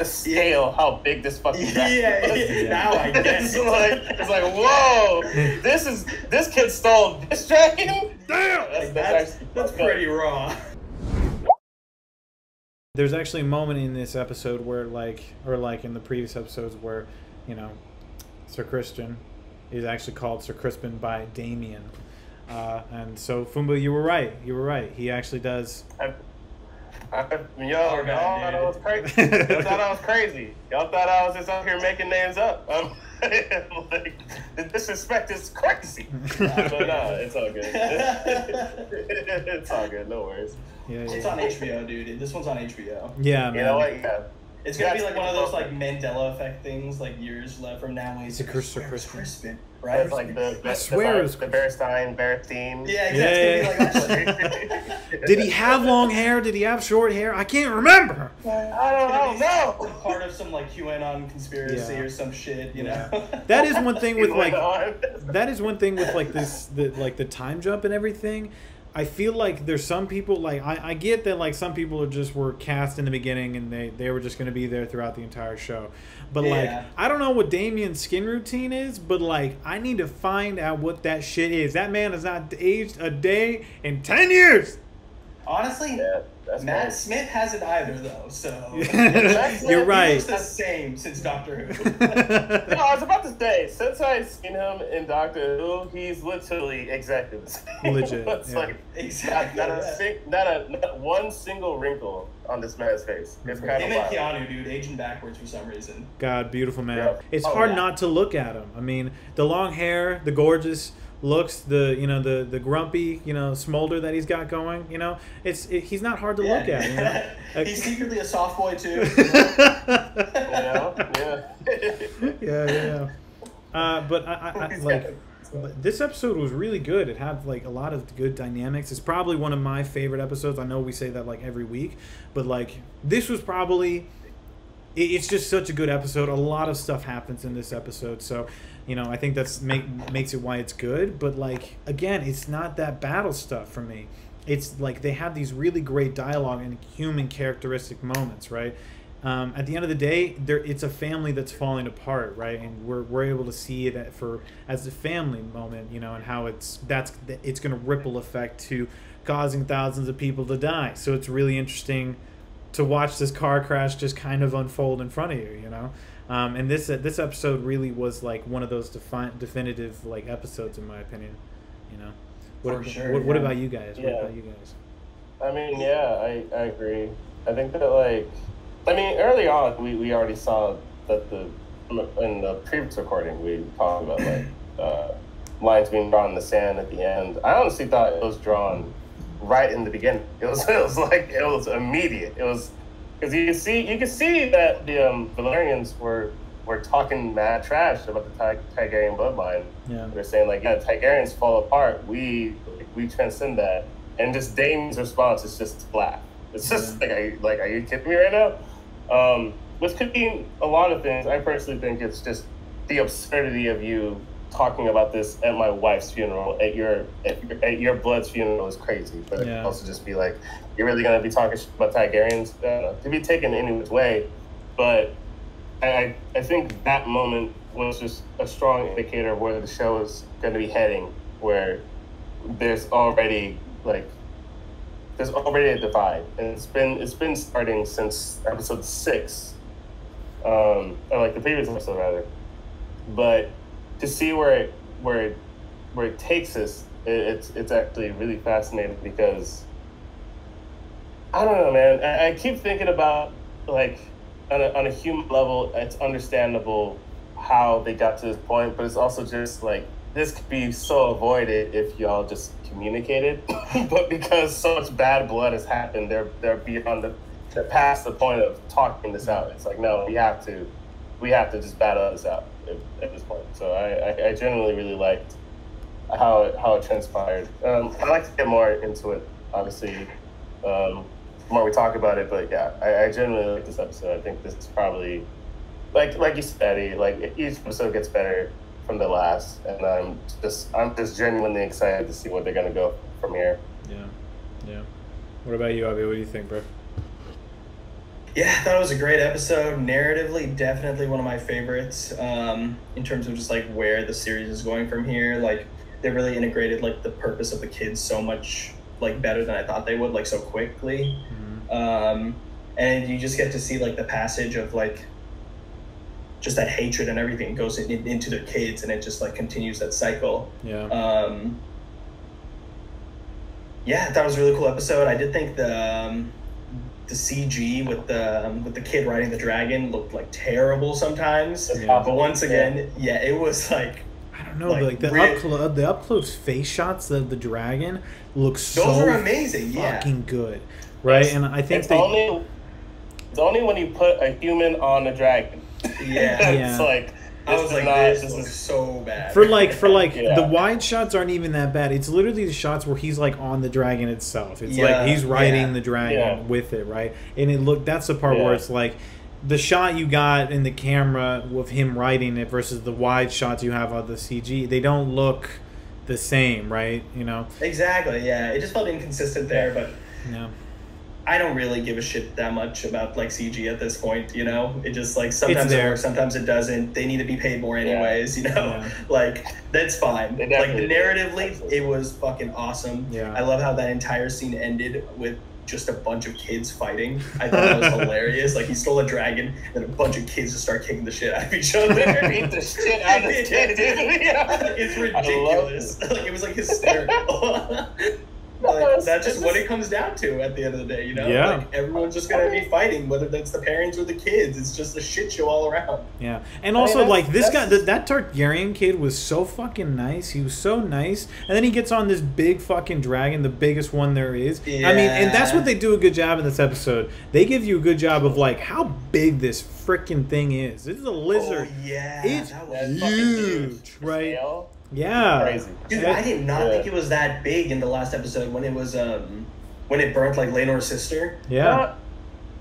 the scale how big this fucking dragon was. Yeah, now I guess. It's like, whoa, this kid stole this dragon? Damn! That's pretty raw. There's actually a moment in this episode where, or in the previous episodes where, Sir Christian is actually called Sir Crispin by Damien. And so, Fumbah, you were right. He actually does. Y'all thought I was crazy. Y'all thought I was crazy. Y'all thought I was just out here making names up. Like, the disrespect is crazy. But no, it's all good. It's all good. No worries. Yeah. It's on HBO, dude. This one's on HBO. Yeah, man. You know what? Yeah. It's gonna be like one of those like Mandela effect things, like years left from now when he's Sir Crispin. Right? It's like the Bearstein. Yeah, exactly. Yeah. Did he have long hair? Did he have short hair? I can't remember. I don't know. Part of some like QAnon conspiracy or some shit, you know. That is one thing with like the time jump and everything. I feel like there's some people, like, I get that, like, some people were cast in the beginning and they were just going to be there throughout the entire show. But, like, I don't know what Damien's skin routine is, but, like, I need to find out what that shit is. That man has not aged a day in 10 years! Honestly, Matt Smith hasn't either, though, so... You're right. He looks the same since Doctor Who. No, I was about to say, since I've seen him in Doctor Who, he's literally exactly the same. Legit, It's like, exactly. Not one single wrinkle on this man's face. It's kind Him of and Keanu, dude, aging backwards for some reason. God, beautiful man. Yeah. It's hard not to look at him. I mean, the long hair, the gorgeous looks, the grumpy, smolder that he's got going, he's not hard to look at, He's secretly a soft boy too. Yeah. But I like this episode was really good. It had like a lot of good dynamics. It's probably one of my favorite episodes. I know we say that like every week, but like this was probably it's just such a good episode. A lot of stuff happens in this episode, so I think that's makes it why it's good. But like again, it's not that battle stuff for me. It's like they have these really great dialogue and human characteristic moments, right? At the end of the day, it's a family that's falling apart, right? And we're able to see it as a family moment, and how it's going to ripple effect to causing thousands of people to die. So it's really interesting to watch this car crash just kind of unfold in front of you, And this episode really was like one of those definitive like episodes in my opinion, What about you guys? What about you guys? I mean, I agree. I think that early on we already saw that in the previous recording we talked about lines being drawn in the sand at the end. I honestly thought it was drawn right in the beginning. It was immediate. It was because you can see that the Valyrians were talking mad trash about the Targaryen bloodline. Yeah. They're saying Targaryens fall apart. We transcend that, and just Damien's response is just to laugh. It's just are you kidding me right now? Which could be a lot of things. I personally think it's just the absurdity of you talking about this at my wife's funeral, at your blood's funeral is crazy. But it could also just be like, you're really gonna be talking about Targaryens? To be taken any which way. But I think that moment was just a strong indicator of where the show is going to be heading, where there's already a divide, and it's been starting since episode 6, or like the previous episode rather. But to see where it takes us, it's actually really fascinating because I don't know, man. I keep thinking about on a human level, it's understandable how they got to this point, but it's also just this could be so avoided if y'all just communicated. But because so much bad blood has happened, they're beyond they're past the point of talking this out. It's no, we have to just battle this out at this point. So I genuinely really liked how it transpired. I'd like to get more into it, obviously. The more we talk about it, but yeah, I genuinely like this episode. I think this is probably like you said, Eddie, each episode gets better from the last, and I'm just genuinely excited to see where they're gonna go from here. Yeah. What about you, Abhi? What do you think, bro? Yeah, I thought it was a great episode. Narratively, definitely one of my favorites. In terms of just like where the series is going from here, like they really integrated like the purpose of the kids so much like better than I thought they would, like so quickly. And you just get to see like the passage of like just that hatred and everything goes into their kids, and it just like continues that cycle. Yeah. Yeah, I thought it was a really cool episode. I did think the CG with the kid riding the dragon looked like terrible sometimes. Yeah. But once again, yeah, it was like, I don't know, like the up close face shots of the dragon look so those are amazing. fucking good, right? And I think it's only when you put a human on a dragon. Yeah, It's like I was like, this looks so bad. For the wide shots aren't even that bad. It's literally the shots where he's like on the dragon itself. It's like he's riding the dragon with it, right? And that's the part where it's like the shot you got in the camera with him riding it versus the wide shots you have of the CG. They don't look the same, right? You know? Exactly. Yeah, it just felt inconsistent there, but yeah. I don't really give a shit that much about like CG at this point, you know? It just like sometimes it works, sometimes it doesn't. They need to be paid more anyways, you know? Like that's fine. Like narratively, it was fucking awesome. Yeah. I love how that entire scene ended with just a bunch of kids fighting. I thought that was hilarious. Like he stole a dragon, and a bunch of kids just start kicking the shit out of each other. Beat the shit out of this kid, dude. It's ridiculous. Like it was like hysterical. Like, that's just what it comes down to at the end of the day, you know? Yeah. Like, everyone's just going to be fighting, whether that's the parents or the kids. It's just a shit show all around. Yeah. And also, like, this guy, that Targaryen kid was so fucking nice. He was so nice. And then he gets on this big fucking dragon, the biggest one there is. Yeah. I mean, and that's what they do a good job in this episode. They give you a good job of, like, how big this freaking thing is. This is a lizard. Oh, yeah. It's that was huge, right? Scale. Yeah. Crazy. Dude, I did not think it was that big in the last episode when it was when it burnt like Laenor's sister. Yeah.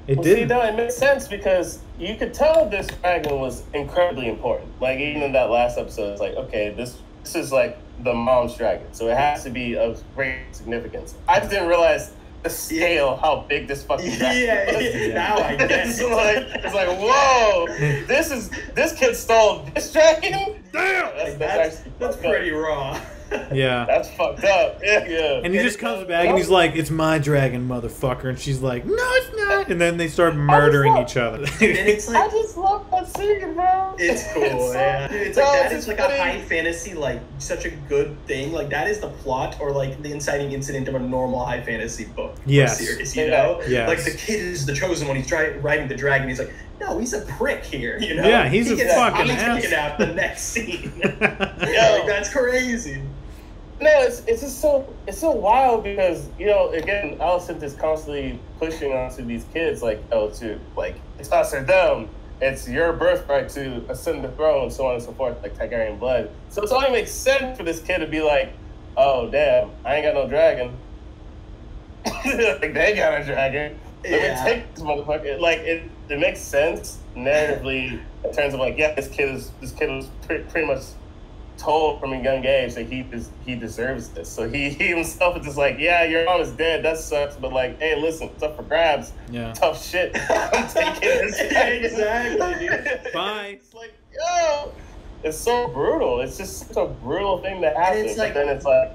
It See, did. no, it makes sense because you could tell this dragon was incredibly important. Like even in that last episode, it's like, okay, this is like the mom's dragon, so it has to be of great significance. I just didn't realize the scale, how big this fucking dragon was. Yeah, now I get it. It's like, whoa, this kid stole this dragon. Damn, that's pretty raw. Yeah. That's fucked up. Yeah. And he just comes back and he's like, "It's my dragon, motherfucker." And she's like, "No, it's not." And then they start murdering each other. And it's like, I just love that scene, bro. it's cool, yeah. Dude, it's like that is like a high fantasy, like such a good thing. Like that is the plot or like the inciting incident of a normal high fantasy book or series, you know? Yes. Like the kid is the chosen one. He's riding the dragon. He's like, no, he's a prick here, you know? Yeah, he's a fucking ass. Taken out the next scene. Like, that's crazy. No, it's just so wild because, you know, again, Alicent is constantly pushing onto these kids like, it's us or them. It's your birthright to ascend the throne, so on and so forth, like Targaryen blood. So it only makes sense for this kid to be like, oh damn, I ain't got no dragon. Like they got a dragon. Let me take this motherfucker. Like it makes sense narratively in terms of like, yeah, this kid was pretty much told from a young age that he deserves this. So he himself is just like, yeah, your mom is dead. That sucks. But like, hey, listen, it's up for grabs. Yeah. Tough shit. I'm taking this. Exactly, dude. Bye. It's like, yo, it's so brutal. It's just such a brutal thing to happen. It's like, but then it's like,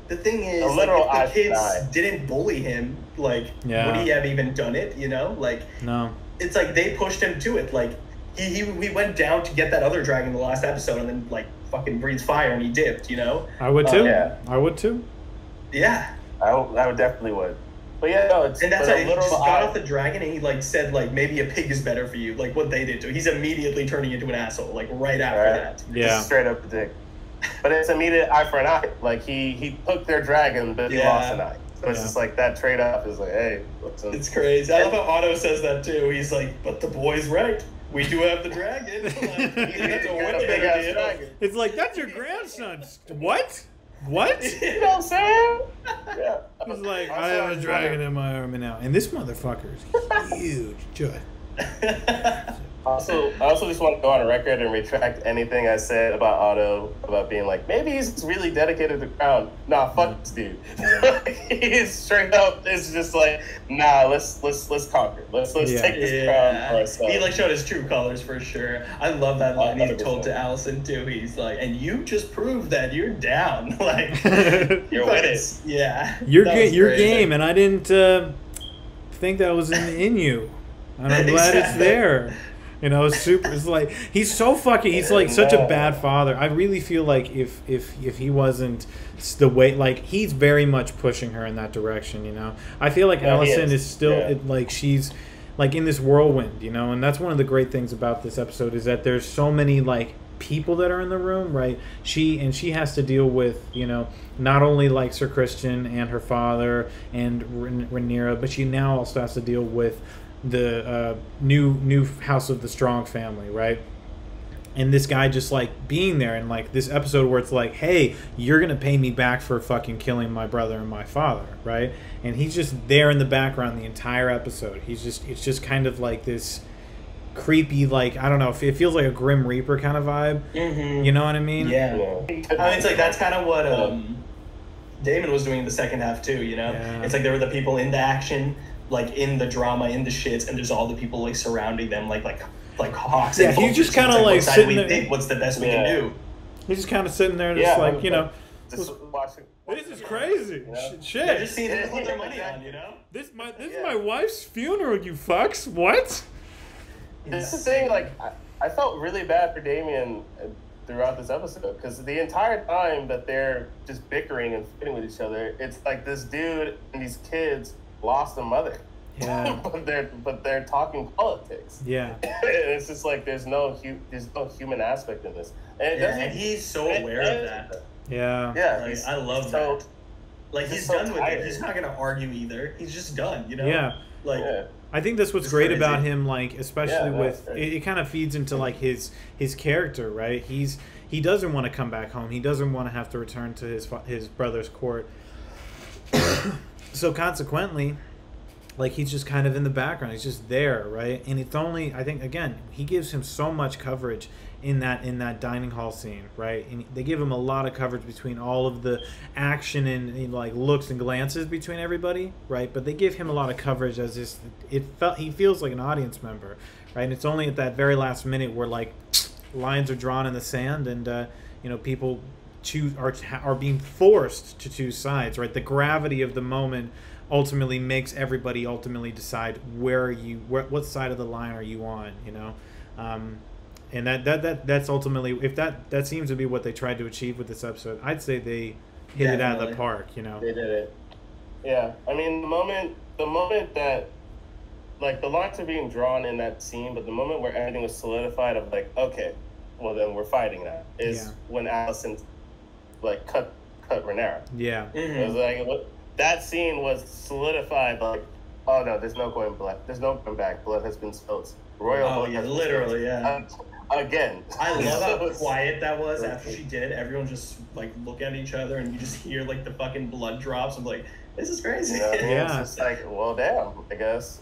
the thing is, a literal like, if the kids didn't bully him, like, would he have even done it? You know, like, no. It's like they pushed him to it. Like he went down to get that other dragon in the last episode, and then like fucking breathes fire and he dipped, you know? I would too. Yeah. I would too. Yeah. I would definitely would. But yeah, no, it's... And that's why he just got off the dragon and he like said like, maybe a pig is better for you, like what they did to him. He's immediately turning into an asshole, like right after that. Yeah. Just straight up the dick. But it's immediate eye for an eye. Like he took their dragon, but he lost an eye. So it's just like that trade-off is like, hey, listen. It's crazy. I love how Otto says that too. He's like, but the boy's right. We do have the dragon. Like, that's a way better deal. It's like, that's your grandson. What? What? You know what I'm saying? Yeah. He's like, I have a dragon in my army now. And this motherfucker is huge. I also just want to go on record and retract anything I said about Otto about being like, maybe he's really dedicated to the crown. Nah, fuck this dude. He's straight up. It's just like, nah, let's conquer. Let's take this crown for ourselves. He like showed his true colors for sure. I love that line he told to Allison too. He's like, and you just proved that you're down. Like you're with it. Yeah, you're game, and I didn't think that was in you, and I'm glad it's there. You know, it's like he's so fucking. He's like such a bad father. I really feel like if he wasn't the way, like he's very much pushing her in that direction. You know, I feel like Allison is still like she's like in this whirlwind. You know, and that's one of the great things about this episode is that there's so many like people that are in the room, right? She has to deal with, you know, not only like Sir Christian and her father and Rhaenyra, but she now also has to deal with the new House of the Strong family, right? And this guy just like being there, and like this episode where it's like, hey, you're gonna pay me back for fucking killing my brother and my father, right? And he's just there in the background the entire episode. It's just kind of like this creepy, like, I don't know, it feels like a Grim Reaper kind of vibe. Mm-hmm. You know what I mean? Yeah. I mean, it's like that's kind of what Damon was doing in the second half too. You know, it's like there were the people in the action, like in the drama, in the shits, and there's all the people like surrounding them, like hawks. Yeah, he's just kind of like sitting there. Think what's the best we can do? He's just kind of sitting there, just like, you know, just watching. This is crazy. You know? Shit. They're just seeing them put their money on, you know. This is my wife's funeral. You fucks. What? This is the thing, like, I felt really bad for Damien throughout this episode, because the entire time that they're just bickering and fighting with each other, it's like this dude and these kids lost a mother. Yeah. but they're talking politics. Yeah. And it's just like there's no human aspect in this. And he's so aware of that. Yeah. Yeah. Like, I love that. Like he's done with it. He's not gonna argue either. He's just done, you know? Yeah. Like I think that's what's great about him, like, especially with it kind of feeds into like his character, right? He doesn't want to come back home. He doesn't want to have to return to his brother's court. So consequently, like, he's just kind of in the background. He's just there, right? And it's only, I think, again, he gives him so much coverage in that dining hall scene, right? And they give him a lot of coverage between all of the action and like looks and glances between everybody, right? But they give him a lot of coverage as he feels like an audience member, right? And it's only at that very last minute where like lines are drawn in the sand and you know, people are being forced to choose sides, right? The gravity of the moment ultimately makes everybody decide what side of the line are you on, you know. And that's ultimately, if that seems to be what they tried to achieve with this episode, I'd say they hit it out of the park, you know. They did it. Yeah, I mean, the moment that, like, the lines are being drawn in that scene, but the moment where everything was solidified of like, okay, well then we're fighting now, is when Allison like cut Rhaenyra. Yeah. Mm-hmm. It was like that scene was solidified, like, oh no, there's no going back. Blood has been spilled. Royal blood has been literally, spilled. Again. I love how quiet that was after she did. Everyone just like look at each other and you just hear like the fucking blood drops. I'm like, this is crazy. You know what I mean? Yeah. It's just like, well, damn, I guess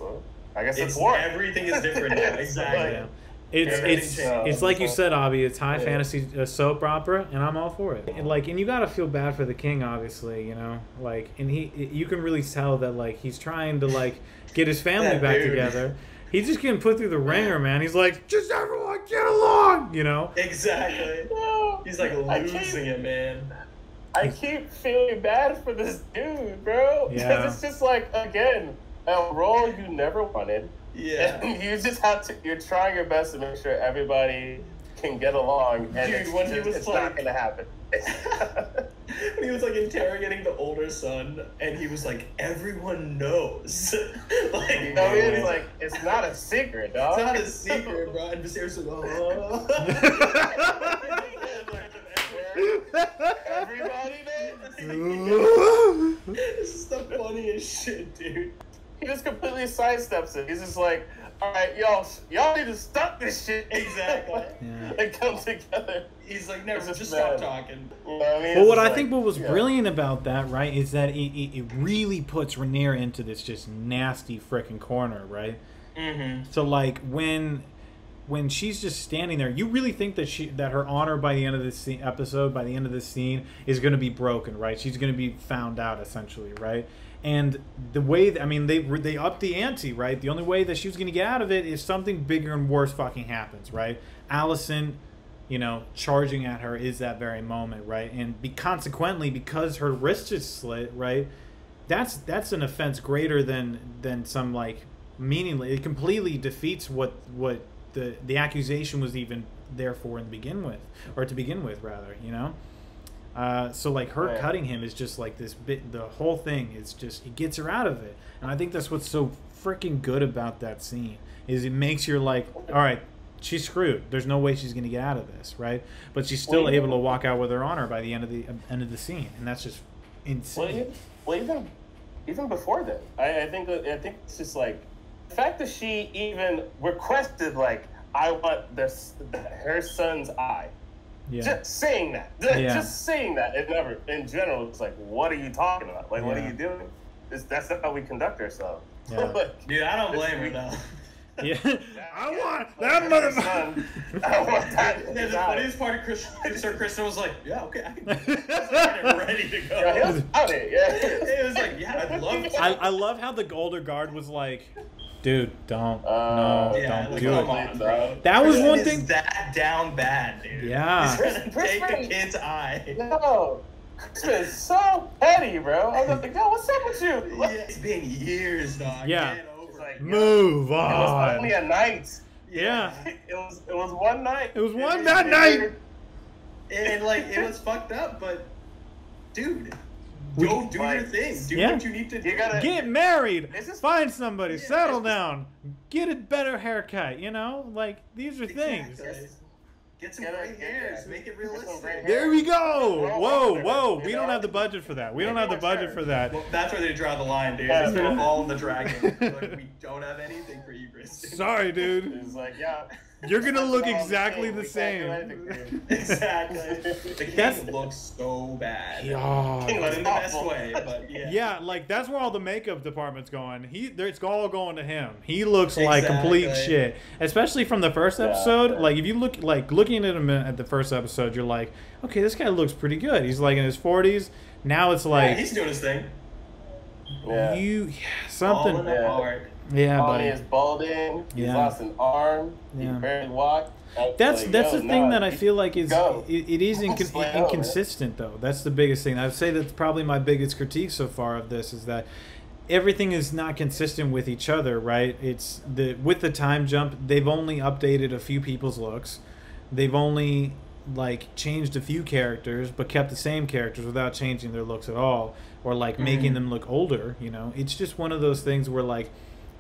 it's war. Everything is different now. Exactly. Yeah. It's like you said, Abhi. It's high fantasy soap opera, and I'm all for it. And you gotta feel bad for the king, obviously, you know. Like, and you can really tell that like he's trying to like get his family back together. He's just getting put through the ringer, man. He's like, just everyone get along, you know. Exactly. He's like losing it, man. I keep feeling bad for this dude, bro. Because it's just like, again, a role you never wanted. Yeah. And you just you're trying your best to make sure everybody can get along. And it's not going to happen. When he was like interrogating the older son, and he was like, everyone knows. Like, it's like, it's not a secret, dog. It's not a secret, bro. And Viserys was like, oh. Everybody knows. This is the funniest shit, dude. He just completely sidesteps it. He's just like, all right, y'all need to stop this shit. Exactly. And come together. He's like, never, just stop talking. You know what I mean? Well, what I think was brilliant about that, right, is that it really puts Rhaenyra into this just nasty frickin' corner, right? Mm-hmm. So, like, when when she's just standing there, you really think that her honor by the end of this episode, by the end of this scene, is going to be broken, right? She's going to be found out, essentially, right? And the way, they upped the ante, right? The only way that she was going to get out of it is something bigger and worse fucking happens, right? Allison, charging at her is that very moment, right? And consequently, because her wrist is slit, right? That's an offense greater than some like meaningless. It completely defeats what the accusation was even there for to begin with, rather. So like her cutting him is just like this bit. The whole thing is just, it gets her out of it, and I think that's what's so freaking good about that scene is it makes you like, all right, she's screwed. There's no way she's gonna get out of this, right? But she's still able to walk out with her honor by the end of the scene, and that's just insane. Well, even before that, I think it's just like the fact that she even requested like, I want her son's eye. Yeah. Just saying that. Just saying that. It never, in general, it's like, what are you talking about? Like, what are you doing? That's not how we conduct ourselves. Yeah. Like, dude, I don't blame her though. Yeah, I want that motherfucker. I want that. And the funniest part of Sir Kristen was like, yeah, okay, I can. I was ready to go. Yeah, he was out it. Yeah. It was like, yeah, I'd love to. I love how the older guard was like, dude, don't do it. Bro. That was one thing. That down bad, dude. Yeah. He's gonna take the kid's eye. No. Kristen is so petty, bro. I was like, yo, what's up with you? Yeah, it's been years, dog. Yeah. Like, move on. It was only a night. Yeah. It was one night. It was that night. And like, it was fucked up, but dude, go do your thing. Do what you need to do. You gotta get married. Find somebody. Settle down. Get a better haircut. Like these are things. Get some gray hairs. Make it realistic. There we go. Whoa. We don't have the budget for that. Well, that's where they draw the line, dude. It's been all in the dragon. Like, we don't have anything for you, Kristen. Sorry, dude. It's like, yeah. You're gonna look exactly the same. Exactly. The king looks so bad. Yeah. But in the best way. But yeah. Yeah, like that's where all the makeup department's going. It's all going to him. He looks like complete shit. Especially from the first episode. Like if you looking at him at the first episode, you're like, okay, this guy looks pretty good. He's like in his 40s. Now it's like he's doing his thing. Something. Falling apart. Yeah, buddy. He's balding. He's lost an arm. He can barely walk. That's the thing that I feel like is it is inconsistent though. That's the biggest thing. I'd say that's probably my biggest critique so far of this is that everything is not consistent with each other, right? It's with the time jump, they've only updated a few people's looks. They've only like changed a few characters but kept the same characters without changing their looks at all or like making them look older, It's just one of those things where like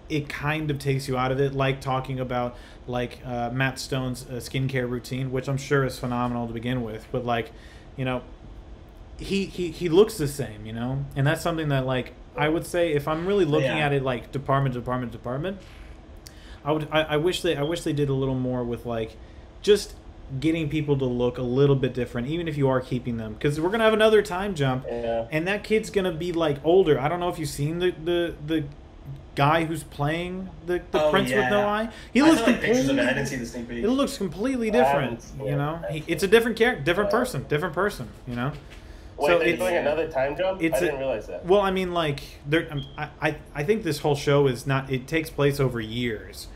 it kind of takes you out of it, like talking about like Matt Stone's skincare routine, which I'm sure is phenomenal to begin with, but like, he looks the same, and that's something that like I would say if I'm really looking at it like department, I wish they did a little more with like just getting people to look a little bit different, even if you are keeping them, because we're gonna have another time jump, and that kid's gonna be like older. I don't know if you've seen the guy who's playing the prince with no eye. He looks pictures of it. I didn't see the sneak peek. It looks completely different. It's a different character, different person. Wait, so they're doing another time jump? I didn't realize that. Well, I mean, like, I think this whole show is not. It takes place over years,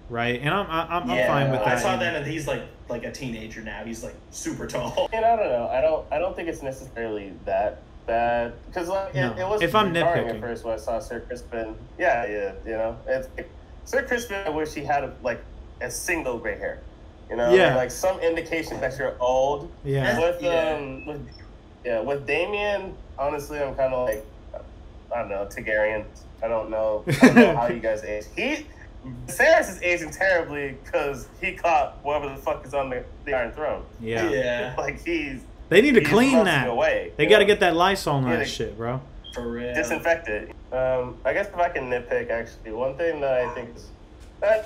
right? And I'm fine with that. I saw that, and he's like a teenager now. He's like super tall. And I don't know. I don't think it's necessarily that bad because like it was if I'm nitpicking at first when I saw Sir Crispin. It's Sir Crispin. I wish he had a single gray hair. Like some indication that you're old. With Damien, honestly, I'm kind of like, I don't know, Targaryen. I don't know how you guys age. Viserys is aging terribly because he caught whoever the fuck is on the Iron Throne. Yeah. Like they need to clean that. Away, they got to get that Lysol on that shit, bro. For real. Disinfect it. I guess if I can nitpick, actually, one thing that I think is that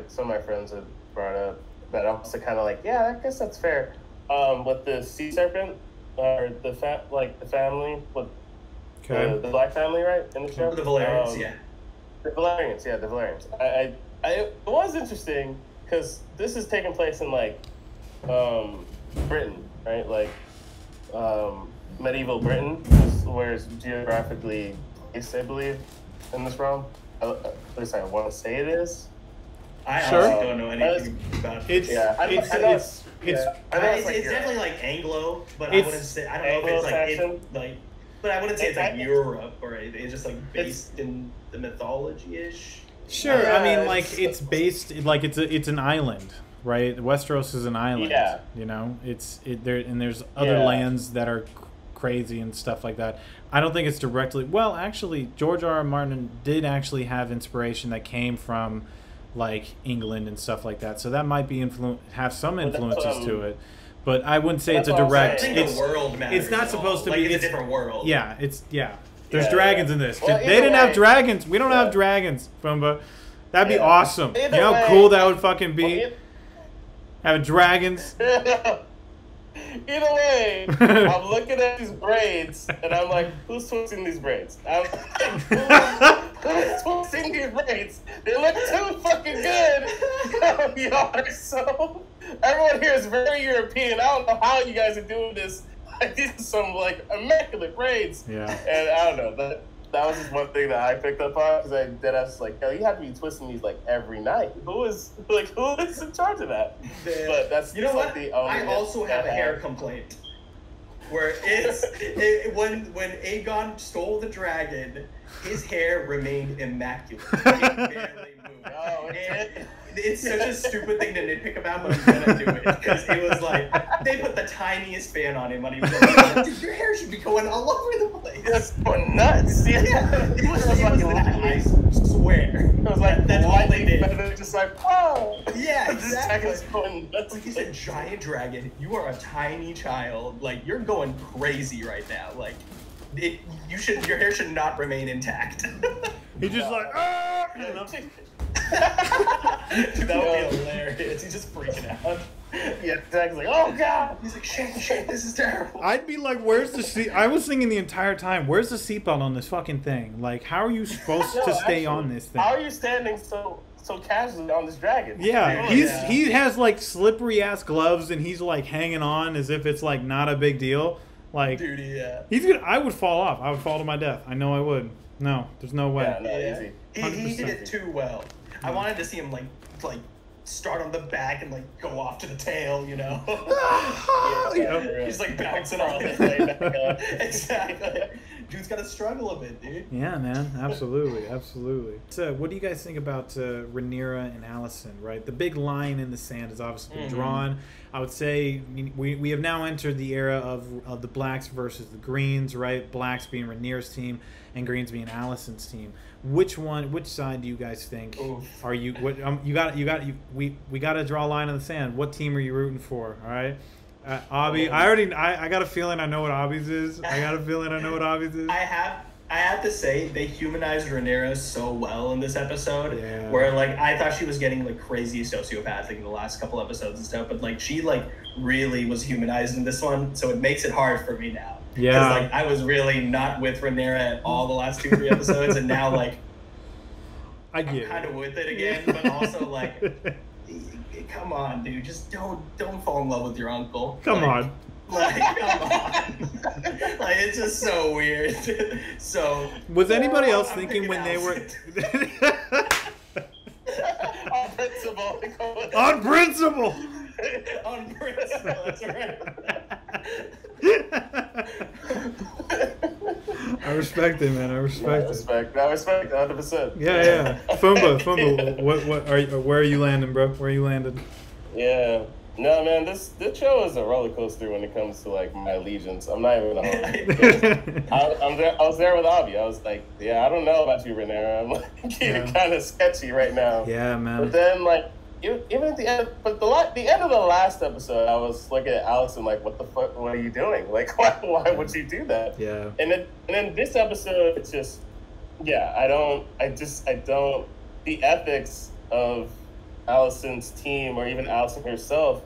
some of my friends have brought up that I'm also kind of like, yeah, I guess that's fair. With the sea serpent or the family with the black family, right, in the show. The Valerians, The Valerians. I it was interesting because this is taking place in like Britain, right? Like medieval Britain, where it's geographically based, I believe, in this realm. At least I want to say it is. I honestly don't know anything about it. It's definitely like Anglo, but I wouldn't say, I don't know if it's like but I wouldn't say it's like Europe or anything. It's just like based in the mythology-ish. Sure, I mean, like it's based like it's an island, right? Westeros is an island. Yeah. You know, there's other lands that are crazy and stuff like that. I don't think it's directly. Well, actually, George R. R. Martin did actually have inspiration that came from like England and stuff like that. So that might be have some influences to it. But I wouldn't say it's a direct. The world matters, it's not supposed to be. It's a different world. Yeah, There's dragons in this. Well, they didn't have dragons. We don't have dragons, Fumbah. That'd be awesome. You know how cool that would fucking be? Having dragons. Either way, I'm looking at these braids, and I'm like, who's twisting these braids? Who's twisting these braids? They look too fucking good. Y'all are so... Everyone here is very European. I don't know how you guys are doing this. Like, these are some, like, immaculate braids. Yeah. And I don't know. That was just one thing that I picked up on, because I was like, yo, you have to be twisting these, like, every night. Who is in charge of that? But that's, you know what? Like, I also have a hair complaint. Where when Aegon stole the dragon, his hair remained immaculate. It barely moved. Oh, it's such a stupid thing to nitpick about, but I'm gonna do it because it was like they put the tiniest fan on him, and he was like, "Dude, your hair should be going all over the place." That's going nuts. Yeah, it was I swear. It was like that's all they did. Just like, oh, yeah, exactly. This going nuts. Like he's a giant dragon. You are a tiny child. Like you're going crazy right now. Like your hair should not remain intact. He's just like, ah. You know? Dude, that would be hilarious. He's just freaking out. Yeah, exactly. Oh god. He's like, shit, this is terrible. I'd be like, where's the seat? I was thinking the entire time, where's the seatbelt on this fucking thing? Like, how are you supposed to stay on this thing? How are you standing so casually on this dragon? Yeah, he has like slippery ass gloves, and he's like hanging on as if it's like not a big deal. Like, dude, yeah. I would fall off. I would fall to my death. I know I would. No, there's no way. Yeah, no, easy. He did it too well. I wanted to see him like start on the back and like go off to the tail, you know. He's like bouncing on it. Exactly. Dude's got to struggle a bit, dude. Yeah, man. Absolutely, absolutely. So, what do you guys think about Rhaenyra and Alicent? Right, the big line in the sand has obviously been drawn. I would say we have now entered the era of the blacks versus the greens. Right, blacks being Rhaenyra's team and greens being Alicent's team. Which side do you guys think are you? What we got to draw a line in the sand. What team are you rooting for? All right. Abhi, I got a feeling I know what Abhi's is. I have to say they humanized Rhaenyra so well in this episode. Yeah. Where like I thought she was getting like crazy sociopathic in the last couple episodes and stuff, but like she like really was humanized in this one, so it makes it hard for me now. Yeah. Because like I was really not with Rhaenyra at all the last 2-3 episodes, and now like I'm kind of with it again, but also like. Come on, dude. Just don't fall in love with your uncle. Come on. Like, come on. Like, it's just so weird. So. Was anybody else thinking when they were. On principle. On principle! On principle, that's right. I respect it, man. I respect it. I respect 100%. Yeah. Fumbah, where are you landing, bro? Where are you landing? Yeah. No, man, this show is a roller coaster when it comes to like my allegiance. I'm not even gonna hold you. I was there with Abhi. I was like, yeah, I don't know about you, Rhaenyra. I'm like, you're kind of sketchy right now. Yeah, man. But then like. Even at the end, but the end of the last episode, I was looking at Allison like, "What the fuck? What are you doing? Like, why would you do that?" Yeah. And then this episode, it's just, yeah, I don't. The ethics of Allison's team, or even Allison herself,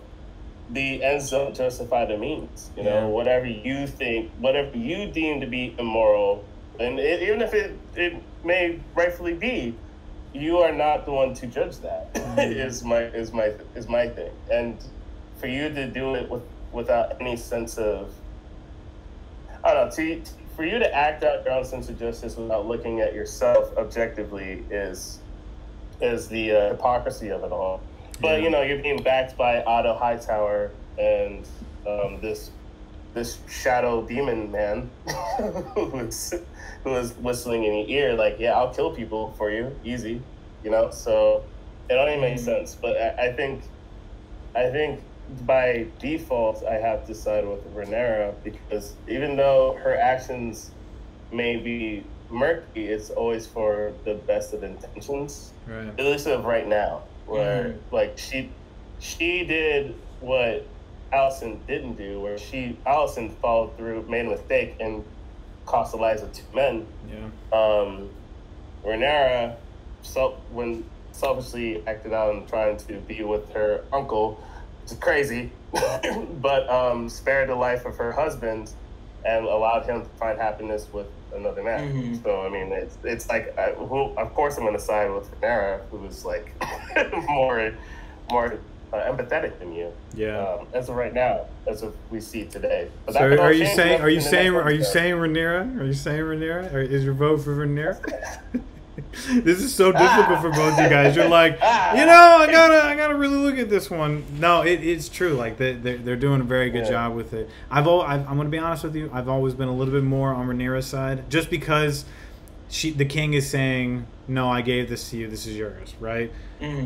the ends don't justify the means. You know, whatever you deem to be immoral, and even if it may rightfully be. you are not the one to judge that. is my thing, and for you to do it without any sense of, I don't know, for you to act out your own sense of justice without looking at yourself objectively is the hypocrisy of it all. But you're being backed by Otto Hightower and this shadow demon man who was whistling in your ear like, yeah, I'll kill people for you, easy, So it only makes sense. But I think by default I have to side with Rhaenyra, because even though her actions may be murky, it's always for the best of intentions. Right. At least of right now, where like she did what Alicent didn't do, where Alicent followed through, made a mistake, and cost the lives of 2 men. Yeah. Rhaenyra, when selfishly acted out and trying to be with her uncle, which is crazy, but spared the life of her husband and allowed him to find happiness with another man. So I mean, it's like, of course I'm going to side with Rhaenyra, who is like more empathetic than you. Yeah. As of right now, as of we see today. But so are you saying Rhaenyra? Are you saying Rhaenyra? Or is your vote for Rhaenyra? This is so difficult for both you guys. You're like, I gotta really look at this one. No, it's true. Like they're doing a very good job with it. I'm gonna be honest with you. I've always been a little bit more on Rhaenyra's side, just because the king is saying, no, I gave this to you. This is yours, right?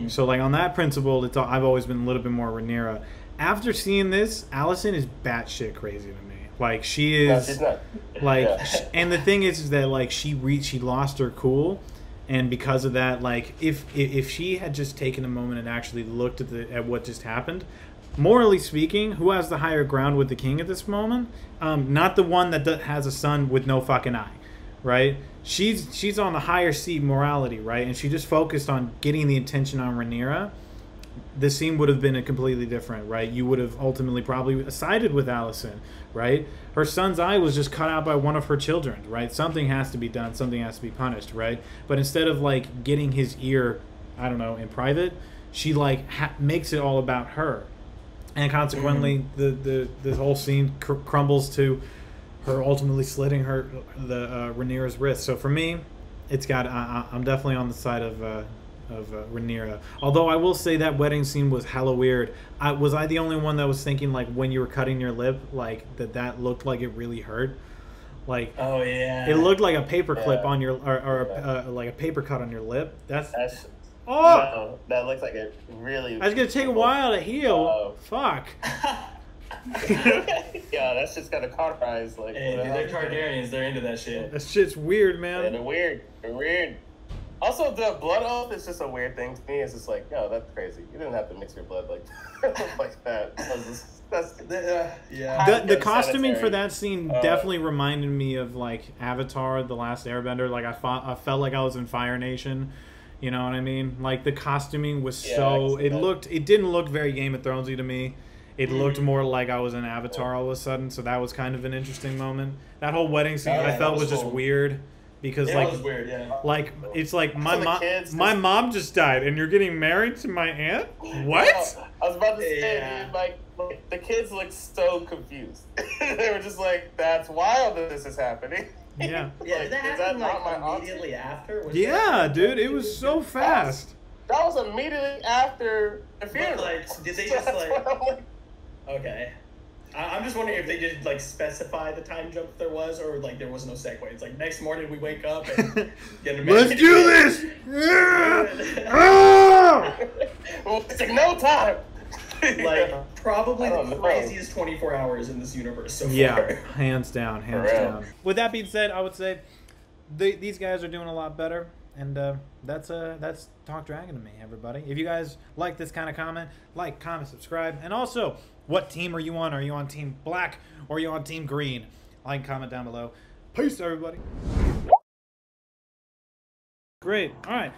So like on that principle, I've always been a little bit more Rhaenyra. After seeing this, Alicent is batshit crazy to me. Like she is, she's not. Like, and the thing is that like she lost her cool. And because of that, like, if she had just taken a moment and actually looked at what just happened, morally speaking, who has the higher ground with the king at this moment? Not the one that has a son with no fucking eye, right? She's on the higher seat morality, right? And she just focused on getting the attention on Rhaenyra. The scene would have been a completely different, right? You would have ultimately probably sided with Alicent, right? Her son's eye was just cut out by one of her children, right? Something has to be done. Something has to be punished, right? But instead of like getting his ear, I don't know, in private, she like makes it all about her, and consequently, the whole scene crumbles to her ultimately slitting Rhaenyra's wrist. So for me, it's got. I'm definitely on the side of Rhaenyra. Although I will say that wedding scene was hella weird. Was I the only one that was thinking like when you were cutting your lip, like that looked like it really hurt? Like, oh yeah, it looked like a paper clip on your like a paper cut on your lip. That's no, that looks like it really. That's gonna take a while to heal. Fuck. Yeah, that's just gonna cauterize. Like, hey, dude, they're Targaryens. They're into that shit. That shit's weird, man. Yeah, they're weird. They're weird. Also, the blood oath is just a weird thing to me. It's just like, no, that's crazy. You didn't have to mix your blood like like that. The costuming for that scene definitely reminded me of like Avatar: The Last Airbender. Like I felt like I was in Fire Nation. You know what I mean? Like the costuming was it didn't look very Game of Thronesy to me. It looked more like I was in Avatar all of a sudden. So that was kind of an interesting moment. That whole wedding scene I felt was just weird. Because like, it was weird, like it's like my mom just died and you're getting married to my aunt. What? I was about to say, dude, like the kids look so confused. They were just like, "That's wild that this is happening." Yeah. Yeah. Did that happen like immediately after? Dude, it was so fast. That was immediately after the funeral. Like, did they just like? Okay. I'm just wondering if they did like specify the time jump there was, or like there was no segue. It's like next morning we wake up and get a let's do this. We'll take no time. Like probably the craziest 24 hours in this universe so far. Yeah, hands down. With that being said, I would say these guys are doing a lot better, and that's Talk Dragon to me, everybody. If you guys like this kind of comment, subscribe, and also, what team are you on? Are you on Team Black or are you on Team Green? Like and comment down below. Peace, everybody. Great. All right.